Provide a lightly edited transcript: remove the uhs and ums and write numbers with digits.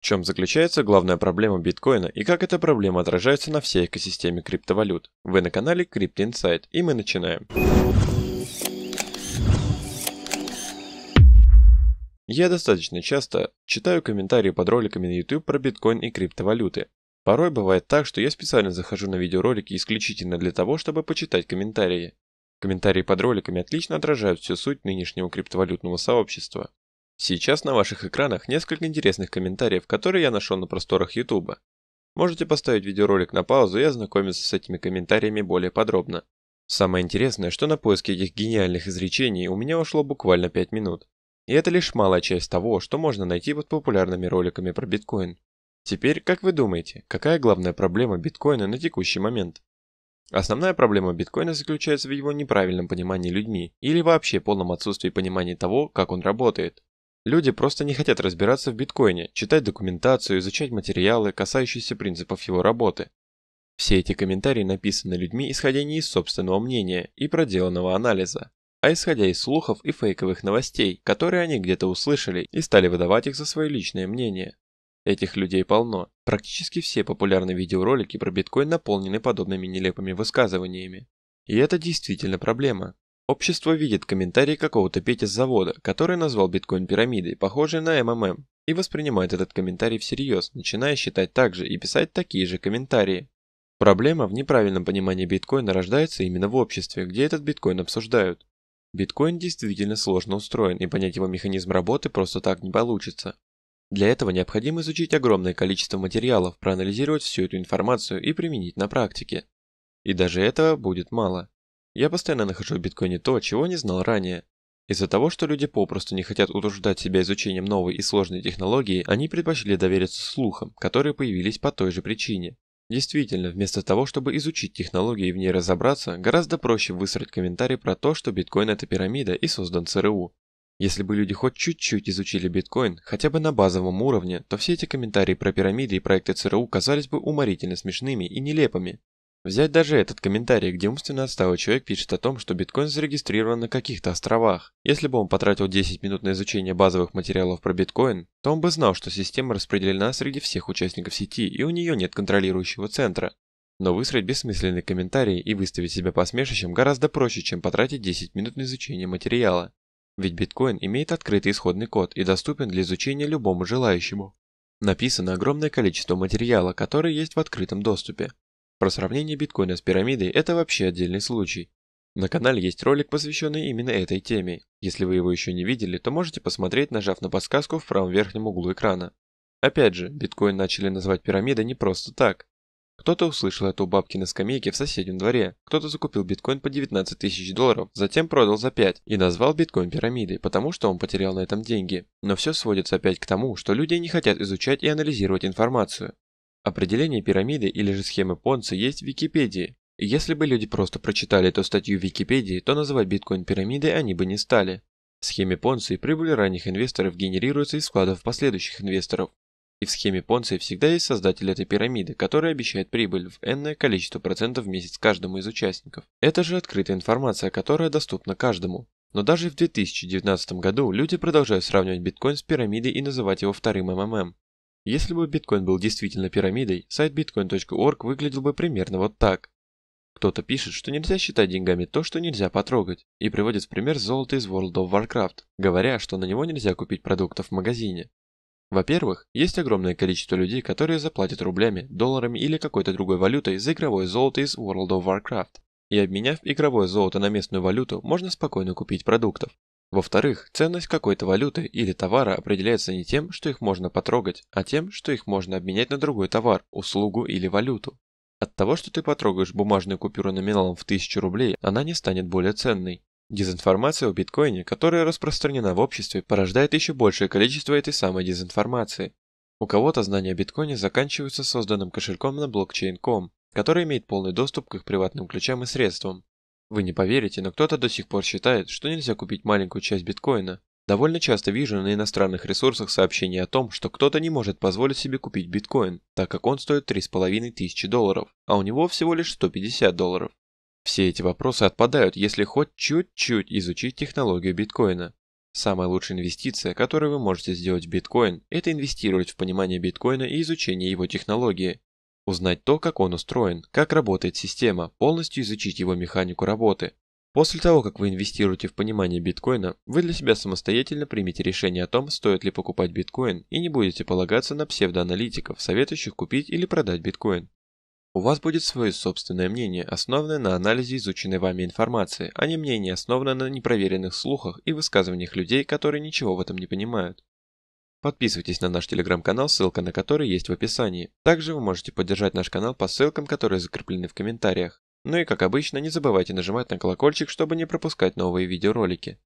В чем заключается главная проблема биткоина и как эта проблема отражается на всей экосистеме криптовалют? Вы на канале Crypto Insight, и мы начинаем. Я достаточно часто читаю комментарии под роликами на YouTube про биткоин и криптовалюты. Порой бывает так, что я специально захожу на видеоролики исключительно для того, чтобы почитать комментарии. Комментарии под роликами отлично отражают всю суть нынешнего криптовалютного сообщества. Сейчас на ваших экранах несколько интересных комментариев, которые я нашел на просторах YouTube. Можете поставить видеоролик на паузу и ознакомиться с этими комментариями более подробно. Самое интересное, что на поиски этих гениальных изречений у меня ушло буквально 5 минут. И это лишь малая часть того, что можно найти под популярными роликами про биткоин. Теперь, как вы думаете, какая главная проблема биткоина на текущий момент? Основная проблема биткоина заключается в его неправильном понимании людьми или вообще полном отсутствии понимания того, как он работает. Люди просто не хотят разбираться в биткоине, читать документацию, изучать материалы, касающиеся принципов его работы. Все эти комментарии написаны людьми, исходя не из собственного мнения и проделанного анализа, а исходя из слухов и фейковых новостей, которые они где-то услышали и стали выдавать их за свое личное мнение. Этих людей полно. Практически все популярные видеоролики про биткоин наполнены подобными нелепыми высказываниями. И это действительно проблема. Общество видит комментарии какого-то Пети с завода, который назвал биткоин пирамидой, похожей на МММ, и воспринимает этот комментарий всерьез, начиная считать так же и писать такие же комментарии. Проблема в неправильном понимании биткоина рождается именно в обществе, где этот биткоин обсуждают. Биткоин действительно сложно устроен, и понять его механизм работы просто так не получится. Для этого необходимо изучить огромное количество материалов, проанализировать всю эту информацию и применить на практике. И даже этого будет мало. Я постоянно нахожу в биткоине то, чего не знал ранее. Из-за того, что люди попросту не хотят утруждать себя изучением новой и сложной технологии, они предпочли довериться слухам, которые появились по той же причине. Действительно, вместо того, чтобы изучить технологию и в ней разобраться, гораздо проще высрать комментарий про то, что биткоин это пирамида и создан ЦРУ. Если бы люди хоть чуть-чуть изучили биткоин, хотя бы на базовом уровне, то все эти комментарии про пирамиды и проекты ЦРУ казались бы уморительно смешными и нелепыми. Взять даже этот комментарий, где умственно отсталый человек пишет о том, что биткоин зарегистрирован на каких-то островах. Если бы он потратил 10 минут на изучение базовых материалов про биткоин, то он бы знал, что система распределена среди всех участников сети и у нее нет контролирующего центра. Но высрать бессмысленный комментарий и выставить себя посмешищем гораздо проще, чем потратить 10 минут на изучение материала. Ведь биткоин имеет открытый исходный код и доступен для изучения любому желающему. Написано огромное количество материала, который есть в открытом доступе. Про сравнение биткоина с пирамидой это вообще отдельный случай. На канале есть ролик, посвященный именно этой теме. Если вы его еще не видели, то можете посмотреть, нажав на подсказку в правом верхнем углу экрана. Опять же, биткоин начали называть пирамидой не просто так. Кто-то услышал это у бабки на скамейке в соседнем дворе, кто-то закупил биткоин по 19 тысяч долларов, затем продал за 5 и назвал биткоин пирамидой, потому что он потерял на этом деньги. Но все сводится опять к тому, что люди не хотят изучать и анализировать информацию. Определение пирамиды или же схемы Понци есть в Википедии. И если бы люди просто прочитали эту статью в Википедии, то называть биткоин пирамидой они бы не стали. В схеме Понци прибыль ранних инвесторов генерируется из вкладов последующих инвесторов. И в схеме Понци всегда есть создатель этой пирамиды, который обещает прибыль в энное количество процентов в месяц каждому из участников. Это же открытая информация, которая доступна каждому. Но даже в 2019 году люди продолжают сравнивать биткоин с пирамидой и называть его вторым МММ. Если бы биткоин был действительно пирамидой, сайт bitcoin.org выглядел бы примерно вот так. Кто-то пишет, что нельзя считать деньгами то, что нельзя потрогать, и приводит в пример золото из World of Warcraft, говоря, что на него нельзя купить продуктов в магазине. Во-первых, есть огромное количество людей, которые заплатят рублями, долларами или какой-то другой валютой за игровое золото из World of Warcraft. И обменяв игровое золото на местную валюту, можно спокойно купить продуктов. Во-вторых, ценность какой-то валюты или товара определяется не тем, что их можно потрогать, а тем, что их можно обменять на другой товар, услугу или валюту. От того, что ты потрогаешь бумажную купюру номиналом в 1000 рублей, она не станет более ценной. Дезинформация о биткоине, которая распространена в обществе, порождает еще большее количество этой самой дезинформации. У кого-то знания о биткоине заканчиваются созданным кошельком на блокчейн.com, который имеет полный доступ к их приватным ключам и средствам. Вы не поверите, но кто-то до сих пор считает, что нельзя купить маленькую часть биткоина. Довольно часто вижу на иностранных ресурсах сообщения о том, что кто-то не может позволить себе купить биткоин, так как он стоит 3500 долларов, а у него всего лишь 150 долларов. Все эти вопросы отпадают, если хоть чуть-чуть изучить технологию биткоина. Самая лучшая инвестиция, которую вы можете сделать в биткоин, это инвестировать в понимание биткоина и изучение его технологии. Узнать то, как он устроен, как работает система, полностью изучить его механику работы. После того, как вы инвестируете в понимание биткоина, вы для себя самостоятельно примете решение о том, стоит ли покупать биткоин, и не будете полагаться на псевдоаналитиков, советующих купить или продать биткоин. У вас будет свое собственное мнение, основанное на анализе изученной вами информации, а не мнение, основанное на непроверенных слухах и высказываниях людей, которые ничего в этом не понимают. Подписывайтесь на наш телеграм-канал, ссылка на который есть в описании. Также вы можете поддержать наш канал по ссылкам, которые закреплены в комментариях. Ну и как обычно, не забывайте нажимать на колокольчик, чтобы не пропускать новые видеоролики.